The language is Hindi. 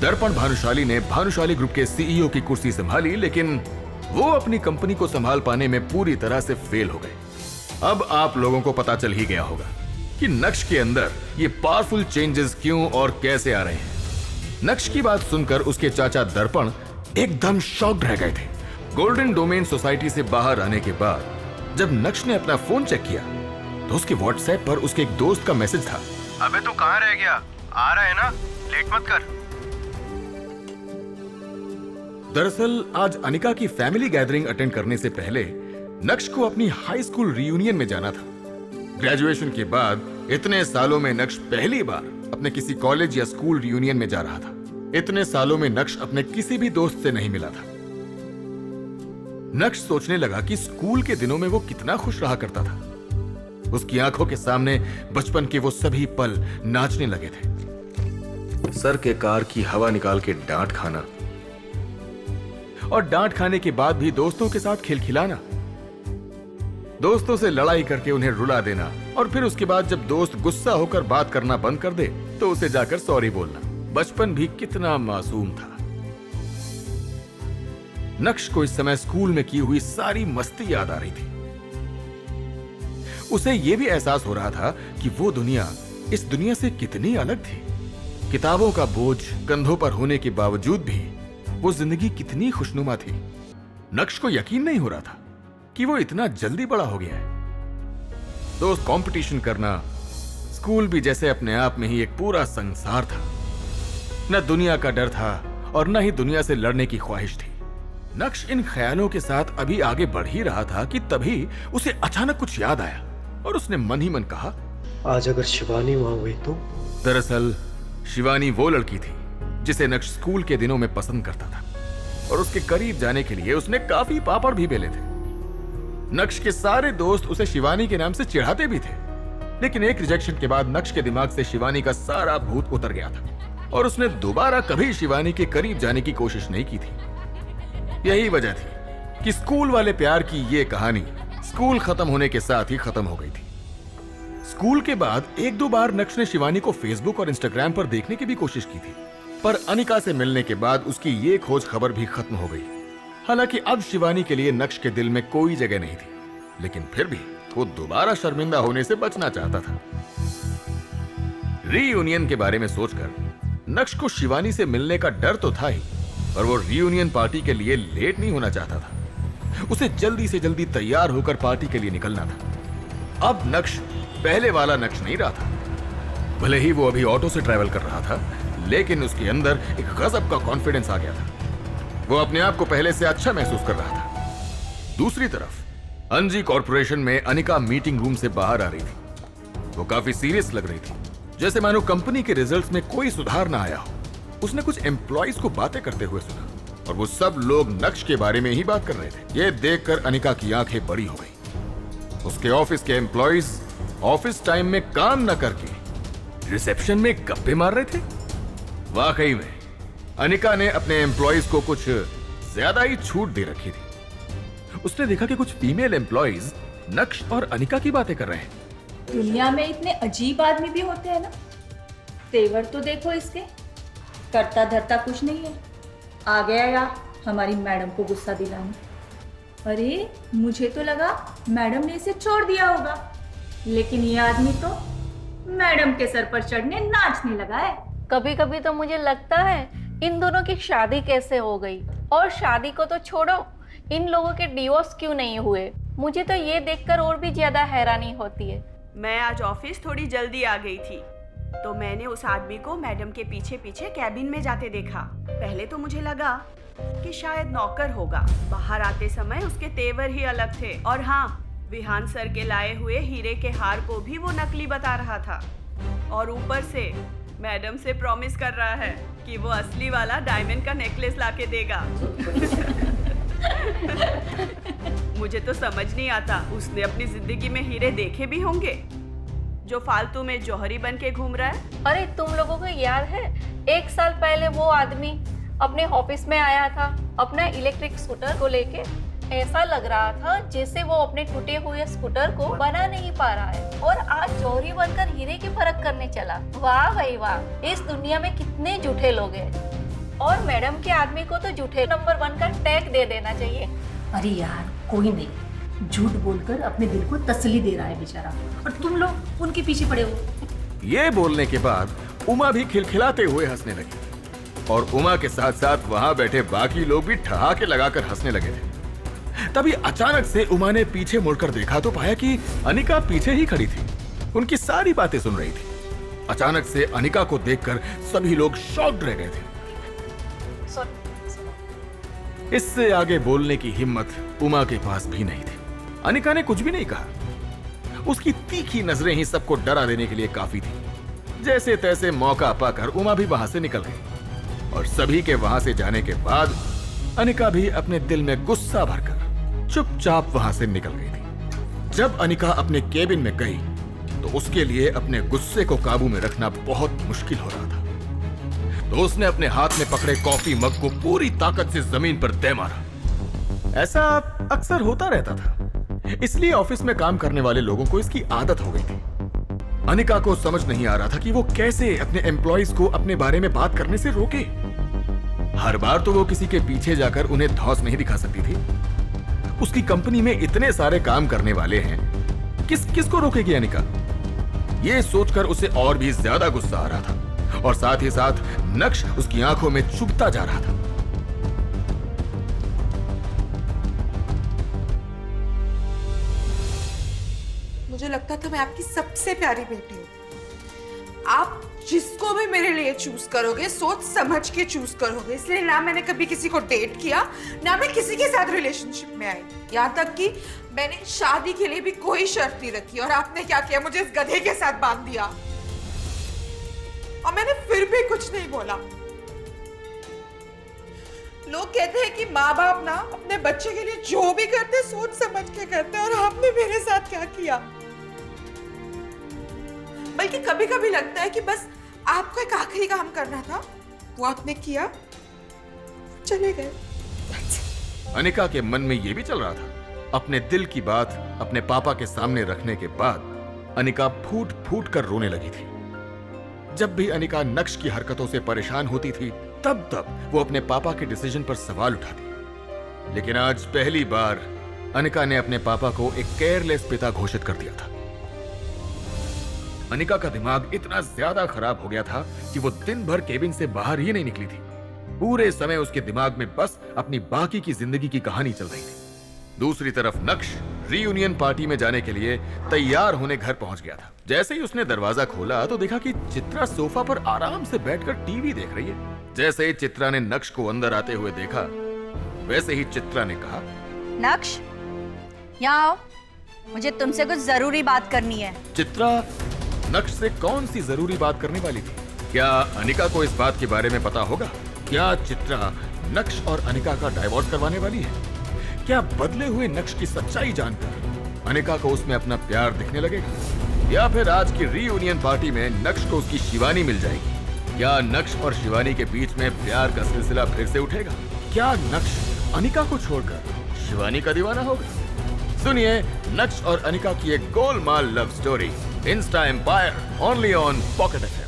दर्पण भानुशाली ने भानुशाली ग्रुप के सीईओ की कुर्सी संभाली, लेकिन वो अपनी कंपनी को संभाल पाने में पूरी तरह से फेल हो गए। अब आप लोगों को पता चल ही गया होगा कि नक्श के अंदर ये पावरफुल चेंजेस क्यों और कैसे आ रहे हैं। नक्श की बात सुनकर उसके चाचा दर्पण एकदम शॉक्ड रह गए थे। गोल्डन डोमेन सोसाइटी से बाहर आने के बाद जब नक्श ने अपना फोन चेक किया तो उसके व्हाट्सएप पर उसके एक दोस्त का मैसेज था। अबे तू कहाँ रह गया? आ रहा है ना? लेट मत कर। दरअसल आज अनिका की फैमिली गैदरिंग अटेंड करने से पहले नक्श को अपनी हाई स्कूल रियूनियन में जाना था। ग्रेजुएशन के बाद इतने सालों में नक्श पहली बार अपने किसी कॉलेज या स्कूल रियूनियन में जा रहा था। इतने सालों में नक्श अपने किसी भी दोस्त से नहीं मिला था। नक्श सोचने लगा कि स्कूल के दिनों में वो कितना खुश रहा करता था। उसकी आंखों के सामने बचपन के वो सभी पल नाचने लगे थे। सर के कार की हवा निकाल के डांट खाना और डांट खाने के बाद भी दोस्तों के साथ खिलखिलाना, दोस्तों से लड़ाई करके उन्हें रुला देना और फिर उसके बाद जब दोस्त गुस्सा होकर बात करना बंद कर दे तो उसे जाकर सॉरी बोलना। बचपन भी कितना मासूम था। नक्श को इस समय स्कूल में की हुई सारी मस्ती याद आ रही थी। उसे यह भी एहसास हो रहा था कि वो दुनिया इस दुनिया से कितनी अलग थी। किताबों का बोझ कंधों पर होने के बावजूद भी वो जिंदगी कितनी खुशनुमा थी। नक्श को यकीन नहीं हो रहा था कि वो इतना जल्दी बड़ा हो गया है। दोस्त कंपटीशन करना, स्कूल भी जैसे अपने आप में ही एक पूरा संसार था। न दुनिया का डर था और न ही दुनिया से लड़ने की ख्वाहिश थी। नक्श इन ख्यालों के साथ अभी आगे बढ़ ही रहा था कि तभी उसे अचानक कुछ याद आया और उसने मन ही मन कहा, आज अगर शिवानी वहां हुई तो? दरअसल शिवानी वो लड़की थी जिसे नक्श स्कूल के दिनों में पसंद करता था और उसके करीब जाने के लिए उसने काफी पापड़ भी बेले थे। नक्श के सारे दोस्त उसे शिवानी के नाम से चिढ़ाते भी थे, लेकिन एक रिजेक्शन के बाद नक्श के दिमाग से शिवानी का सारा भूत उतर गया था और उसने दोबारा कभी शिवानी के करीब जाने की कोशिश नहीं की थी। यही वजह थी कि स्कूल वाले प्यार की ये कहानी स्कूल खत्म होने के साथ ही खत्म हो गई थी। स्कूल के बाद एक दो बार नक्श ने शिवानी को फेसबुक और इंस्टाग्राम पर देखने की भी कोशिश की थी, पर अनिका से मिलने के बाद उसकी ये खोज खबर भी खत्म हो गई। हालांकि अब शिवानी के लिए नक्श के दिल में कोई जगह नहीं थी, लेकिन फिर भी वो दोबारा शर्मिंदा होने से बचना चाहता था। रीयूनियन के बारे में सोचकर नक्श को शिवानी से मिलने का डर तो था ही, पर वो रीयूनियन पार्टी के लिए लेट नहीं होना चाहता था। उसे जल्दी से जल्दी तैयार होकर पार्टी के लिए निकलना था। अब नक्श पहले वाला नक्श नहीं रहा था। भले ही वो अभी ऑटो से ट्रैवल कर रहा था, लेकिन उसके अंदर एक गजब का कॉन्फिडेंस आ गया था। वो अपने आप को पहले से अच्छा महसूस कर रहा था। दूसरी तरफ अंजी कॉर्पोरेशन में अनिका मीटिंग रूम से बाहर आ रही थी। वो काफी सीरियस लग रही थी, जैसे मानो कंपनी के रिजल्ट्स में कोई सुधार ना आया हो। उसने कुछ एम्प्लॉइज को बातें करते हुए सुना और वो सब लोग नक्श के बारे में ही बात कर रहे थे। ये देखकर अनिका की आंखें बड़ी हो गई। उसके ऑफिस के एम्प्लॉइज ऑफिस टाइम में काम न करके रिसेप्शन में गप्पे मार रहे थे। वाकई में अनिका ने अपने एम्प्लॉइज को कुछ ज्यादा ही छूट दे रखी थी। उसने देखा कि कुछ फीमेल एम्प्लॉइज नक्श और अनिका की बातें कर रहे हैं। दुनिया में इतने अजीब आदमी भी होते हैं ना। तेवर तो देखो इसके, करता धरता कुछ नहीं है। आ गया यार हमारी मैडम को गुस्सा दिलाने। अरे मुझे तो लगा मैडम ने इसे छोड़ दिया होगा, लेकिन ये आदमी तो मैडम के सर पर चढ़ने नाचने लगा है। कभी कभी तो मुझे लगता है इन दोनों की शादी कैसे हो गई, और शादी को तो छोड़ो, इन लोगों के डिवोर्स क्यों नहीं हुए। मुझे तो ये देखकर और भी ज्यादा हैरानी होती है। मैं आज ऑफिस थोड़ी जल्दी आ गई थी, तो मैंने उस आदमी को मैडम के पीछे पीछे कैबिन में जाते देखा। पहले तो मुझे लगा कि शायद नौकर होगा। बाहर आते समय उसके तेवर ही अलग थे, और हाँ, विहान सर के लाए हुए हीरे के हार को भी वो नकली बता रहा था, और ऊपर से मैडम से प्रॉमिस कर रहा है कि वो असली वाला डायमंड का नेकलेस लाके देगा। मुझे तो समझ नहीं आता, उसने अपनी जिंदगी में हीरे देखे भी होंगे जो फालतू में जौहरी बन के घूम रहा है। अरे तुम लोगों को याद है, 1 साल पहले वो आदमी अपने ऑफिस में आया था अपना इलेक्ट्रिक स्कूटर को लेके। ऐसा लग रहा था जैसे वो अपने टूटे हुए स्कूटर को बना नहीं पा रहा है, और आज जौहरी बनकर हीरे की परख करने चला। वाह भाई वाह, इस दुनिया में कितने झूठे लोग हैं। और मैडम के आदमी को तो झूठे नंबर 1 का टैग दे देना चाहिए। अरे यार कोई नहीं, झूठ बोलकर अपने दिल को तसल्ली दे रहा है बेचारा, और तुम लोग उनके पीछे पड़े हो। ये बोलने के बाद उमा भी खिलखिलाते हुए हंसने लगी और उमा के साथ साथ वहां बैठे बाकी लोग भी ठहाके लगाकर हंसने लगे थे। तभी अचानक से उमा ने पीछे मुड़कर देखा तो पाया कि अनिका पीछे ही खड़ी थी, उनकी सारी बातें सुन रही थी। अचानक से अनिका को देखकर सभी लोग शॉक्ड रह गए थे। इससे आगे बोलने की हिम्मत उमा के पास भी नहीं थी। अनिका ने कुछ भी नहीं कहा। उसकी तीखी नजरें ही सबको डरा देने के लिए काफी थी। जैसे तैसे मौका पाकर उमा भी वहां से निकल गई और सभी के वहां से जाने के बाद अनिका भी अपने दिल में गुस्सा भरकर चुपचाप वहां से निकल गई थी। जब अनिका अपने केबिन में गई तो उसके लिए अपने गुस्से को काबू में रखना बहुत मुश्किल हो रहा था। तो उसने अपने हाथ में पकड़े कॉफी मग को पूरी ताकत से जमीन पर दे मारा। ऐसा अक्सर होता रहता था, इसलिए ऑफिस में काम करने वाले लोगों को इसकी आदत हो गई थी। अनिका को समझ नहीं आ रहा था कि वो कैसे अपने एम्प्लॉइज को अपने बारे में बात करने से रोके। हर बार तो वो किसी के पीछे जाकर उन्हें धौंस नहीं दिखा सकती थी। उसकी कंपनी में इतने सारे काम करने वाले हैं, किसको रोकेगी अनिका? ये सोचकर उसे और भी ज्यादा गुस्सा आ रहा था और साथ ही साथ नक्श उसकी आंखों में चुभता जा रहा था। मुझे लगता था मैं आपकी सबसे प्यारी बेटी हूँ। आप जिसको भी मेरे लिए चूज करोगे सोच समझ के चूज करोगे, इसलिए ना मैंने कभी किसी को डेट किया, ना मैं किसी के साथ रिलेशनशिप में आई। यहाँ तक कि मैंने शादी के लिए भी कोई शर्त नहीं रखी। और आपने क्या किया, मुझे इस गधे के साथ बांध दिया और मैंने फिर भी कुछ नहीं बोला। लोग कहते हैं कि माँ बाप ना अपने बच्चे के लिए जो भी करते सोच समझ के करते, और आपने मेरे साथ क्या किया। बल्कि कभी कभी लगता है कि बस आपको एक आखिरी काम करना था, वो आपने किया, चले गए। अनिका के मन में यह भी चल रहा था। अपने दिल की बात अपने पापा के सामने रखने के बाद अनिका फूट फूट कर रोने लगी थी। जब भी अनिका नक्श की हरकतों से परेशान होती थी तब वो अपने पापा के डिसीजन पर सवाल उठाती। लेकिन आज पहली बार अनिका ने अपने पापा को एक केयरलेस पिता घोषित कर दिया था। अनिका का दिमाग इतना ज्यादा खराब हो गया था कि वो दिन भर केबिन से बाहर ही नहीं निकली थी। पूरे समय उसके दिमाग में बस अपनी बाकी की जिंदगी की कहानी चल रही थी। दूसरी तरफ नक्श रीयूनियन पार्टी में जाने के लिए तैयार होने घर पहुंच गया था। जैसे ही उसने दरवाजा खोला तो देखा कि चित्रा सोफा पर आराम से बैठकर टीवी देख रही है। जैसे ही चित्रा ने नक्श को अंदर आते हुए देखा, वैसे ही चित्रा ने कहा, नक्श, यहाँ आओ, मुझे तुमसे कुछ जरूरी बात करनी है। चित्रा नक्श से कौन सी जरूरी बात करने वाली थी? क्या अनिका को इस बात के बारे में पता होगा? क्या चित्रा नक्श और अनिका का डाइवोर्स करवाने वाली है? क्या बदले हुए नक्श की सच्चाई जानकर अनिका को उसमें अपना प्यार दिखने लगेगा? या फिर आज की रीयूनियन पार्टी में नक्श को उसकी शिवानी मिल जाएगी? क्या नक्श और शिवानी के बीच में प्यार का सिलसिला फिर से उठेगा? क्या नक्श अनिका को छोड़कर शिवानी का दीवाना होगा? सुनिए नक्श और अनिका की एक गोलमाल love story, insta empire, only on Pocket FM.